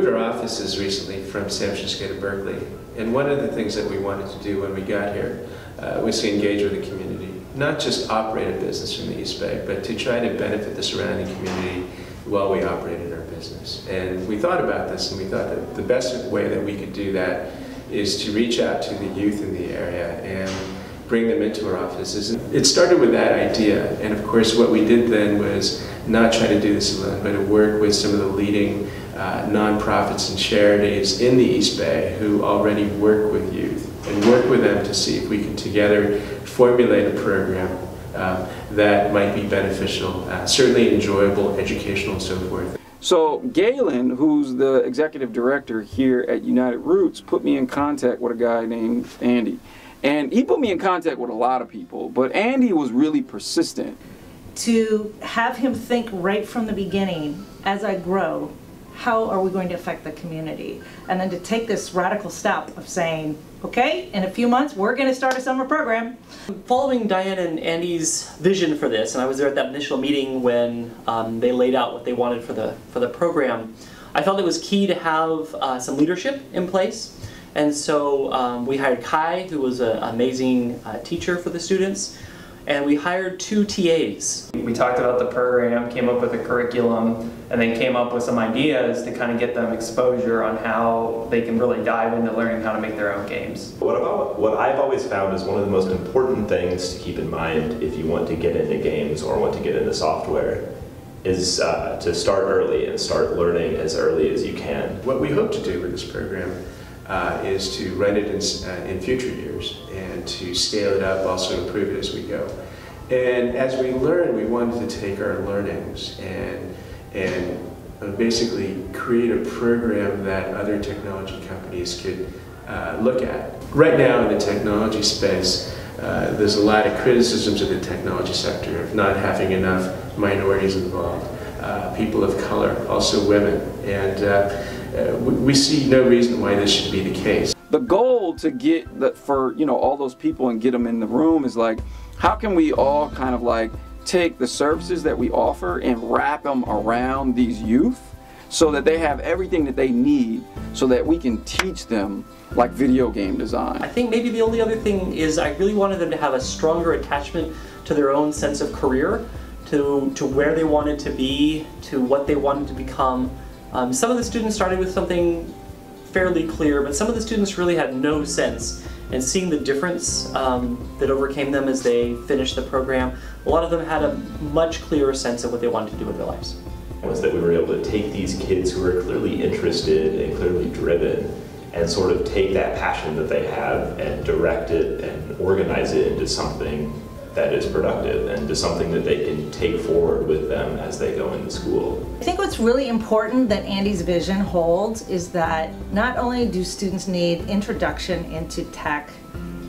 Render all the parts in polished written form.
moved our offices recently from San Francisco to Berkeley, and one of the things that we wanted to do when we got here was to engage with the community. Not just operate a business from the East Bay, but to try to benefit the surrounding community while we operated our business. And we thought about this, and we thought that the best way that we could do that is to reach out to the youth in the area and bring them into our offices. It started with that idea, and of course what we did then was not try to do this alone, but to work with some of the leading nonprofits and charities in the East Bay who already work with youth, and work with them to see if we can together formulate a program that might be beneficial, certainly enjoyable, educational, and so forth. So Galen, who's the executive director here at United Roots, put me in contact with a guy named Andy. And he put me in contact with a lot of people, but Andy was really persistent. To have him think right from the beginning, as I grow, how are we going to affect the community? And then to take this radical step of saying, okay, in a few months, we're going to start a summer program. Following Diane and Andy's vision for this, and I was there at that initial meeting when they laid out what they wanted for the program, I felt it was key to have some leadership in place. And so we hired Kai, who was an amazing teacher for the students, and we hired 2 TAs. We talked about the program, came up with a curriculum, and then came up with some ideas to kind of get them exposure on how they can really dive into learning how to make their own games. What I've always found is one of the most important things to keep in mind if you want to get into games or want to get into software is to start early and start learning as early as you can. What we hope to do with this program is to run it in future years and to scale it up, also improve it as we go. And as we learn, we wanted to take our learnings and basically create a program that other technology companies could look at. Right now in the technology space, there's a lot of criticisms of the technology sector of not having enough minorities involved, people of color, also women, and we see no reason why this should be the case. The goal to get for all those people and get them in the room is like, how can we all kind of like take the services that we offer and wrap them around these youth so that they have everything that they need so that we can teach them like video game design. I think maybe the only other thing is I really wanted them to have a stronger attachment to their own sense of career, to where they wanted to be, to what they wanted to become. Some of the students started with something fairly clear, but some of the students really had no sense. And seeing the difference that overcame them as they finished the program, a lot of them had a much clearer sense of what they wanted to do with their lives. Was that we were able to take these kids who are clearly interested and clearly driven and sort of take that passion that they have and direct it and organize it into something that is productive and to something that they can take forward with them as they go into school. I think what's really important that Andy's vision holds is that not only do students need introduction into tech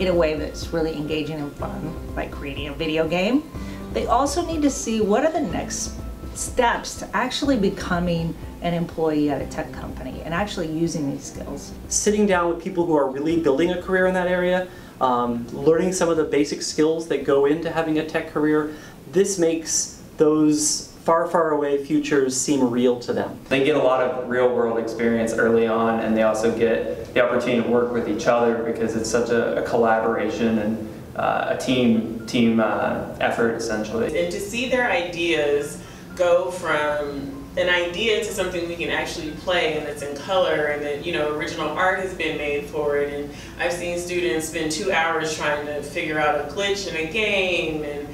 in a way that's really engaging and fun, like creating a video game, they also need to see what are the next steps to actually becoming an employee at a tech company and actually using these skills. Sitting down with people who are really building a career in that area, learning some of the basic skills that go into having a tech career, this makes those far, far away futures seem real to them. They get a lot of real world experience early on, and they also get the opportunity to work with each other because it's such a collaboration and a team effort essentially. And to see their ideas go from an idea to something we can actually play and it's in color and that original art has been made for it, and I've seen students spend 2 hours trying to figure out a glitch in a game and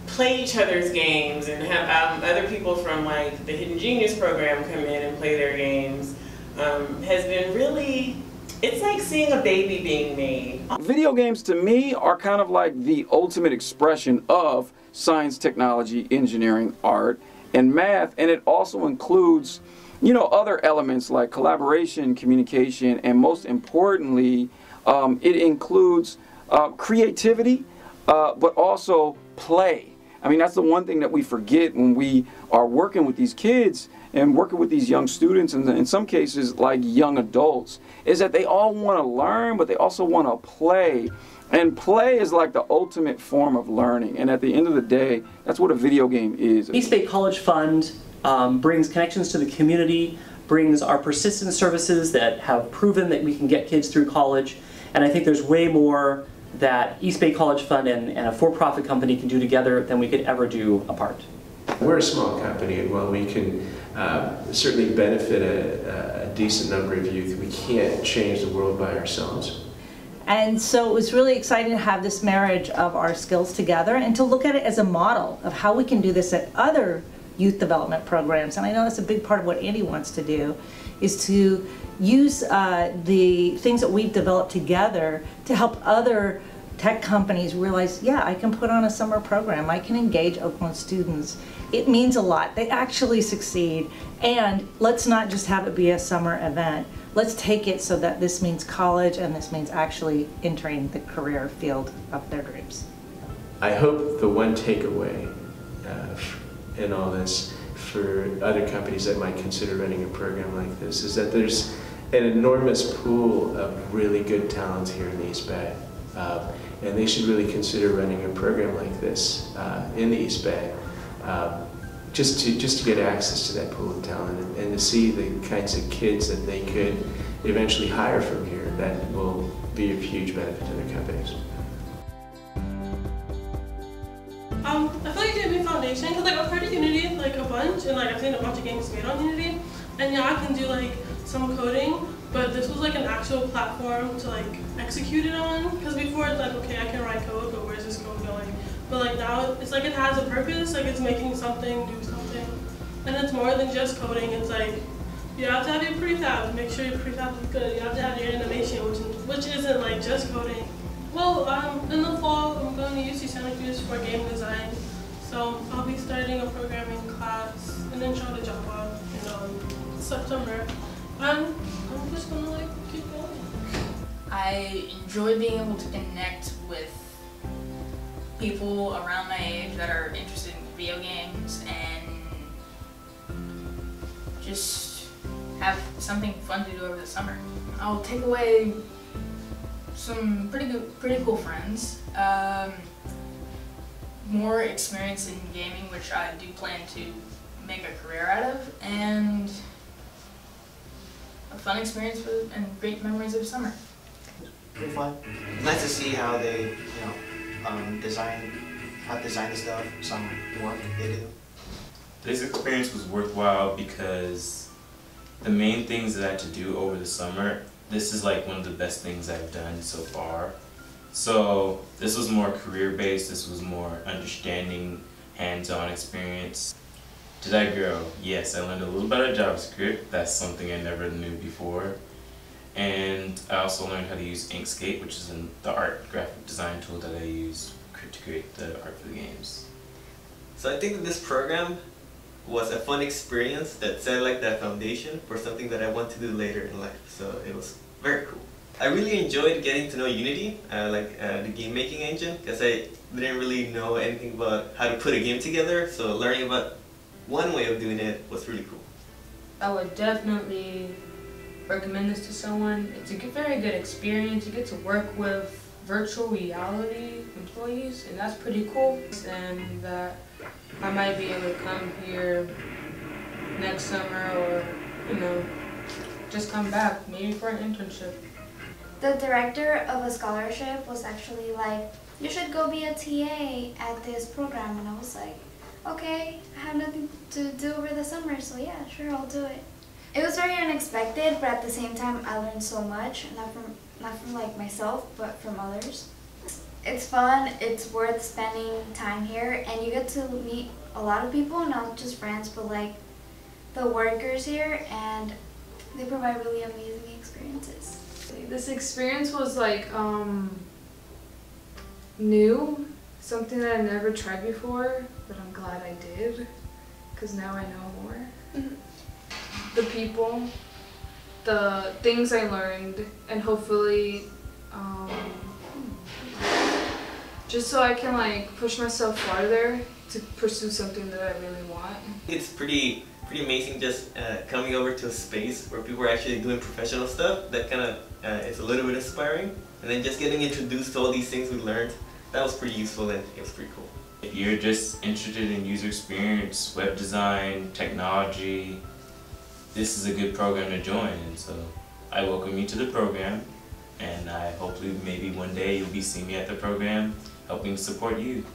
play each other's games and have other people from like the Hidden Genius program come in and play their games has been really, it's like seeing a baby being made. Video games to me are kind of like the ultimate expression of science, technology, engineering, art, and math, and it also includes, other elements like collaboration, communication, and most importantly, it includes creativity, but also play. I mean, that's the one thing that we forget when we are working with these kids and working with these young students, and in some cases like young adults, is that they all want to learn, but they also want to play. And play is like the ultimate form of learning, and at the end of the day, that's what a video game is. East Bay College Fund brings connections to the community, brings our persistent services that have proven that we can get kids through college. And I think there's way more that East Bay College Fund and a for-profit company can do together than we could ever do apart. We're a small company, and while we can certainly benefit a decent number of youth, we can't change the world by ourselves. And so it was really exciting to have this marriage of our skills together and to look at it as a model of how we can do this at other youth development programs. And I know that's a big part of what Andy wants to do, is to use the things that we've developed together to help other tech companies realize, yeah, I can put on a summer program, I can engage Oakland students. It means a lot. They actually succeed. And let's not just have it be a summer event. Let's take it so that this means college and this means actually entering the career field of their dreams. I hope the one takeaway in all this for other companies that might consider running a program like this is that there's an enormous pool of really good talent here in the East Bay. And they should really consider running a program like this in the East Bay, just to get access to that pool of talent and to see the kinds of kids that they could eventually hire from here that will be of huge benefit to their companies. I feel like it gave me foundation because I've heard of Unity like a bunch, and I've seen a bunch of games made on Unity, and yeah, I can do some coding, but this was an actual platform to execute it on. Because before it's okay, I can write code, but where's this code going? But now it's it has a purpose, it's making something do something, and it's more than just coding. It's you have to have your prefab, make sure your prefab is good. You have to have your animation, which isn't just coding. Well, in the fall, I'm going to UC Santa Cruz for game design. So I'll be starting a programming class and then try to Java in September. And I'm just going to keep going. I enjoy being able to connect with people around my age that are interested in video games and just have something fun to do over the summer. I'll take away some pretty cool friends, more experience in gaming, which I do plan to make a career out of, and a fun experience and great memories of summer. Pretty fun. It's nice to see how they, design the stuff, some work they do. This experience was worthwhile because the main things that I had to do over the summer, this is one of the best things I've done so far. So this was more career-based, this was more understanding, hands-on experience. Did I grow? Yes, I learned a little bit of JavaScript. That's something I never knew before. And I also learned how to use Inkscape, which is the art graphic design tool that I use to create the art for the games. So I think that this program was a fun experience that set that foundation for something that I want to do later in life. So it was very cool. I really enjoyed getting to know Unity, the game making engine, because I didn't really know anything about how to put a game together. So learning about one way of doing it was really cool. I would definitely recommend this to someone. It's a very good experience. You get to work with virtual reality employees, and that's pretty cool. And that I might be able to come here next summer, or just come back, maybe for an internship. The director of a scholarship was actually you should go be a TA at this program, and I was okay, I have nothing to do over the summer, so yeah, sure, I'll do it. It was very unexpected, but at the same time, I learned so much, not from myself, but from others. It's fun, it's worth spending time here, and you get to meet a lot of people, not just friends, but the workers here, and they provide really amazing experiences. This experience was new, something that I never tried before, but I'm glad I did, because now I know more. The people, the things I learned, and hopefully just so I can push myself farther to pursue something that I really want. It's pretty amazing just coming over to a space where people are actually doing professional stuff. That it's a little bit inspiring, and then just getting introduced to all these things we learned, that was pretty useful and it was pretty cool. If you're just interested in user experience, web design, technology, this is a good program to join. And so I welcome you to the program, and I hopefully maybe one day you'll be seeing me at the program helping support you.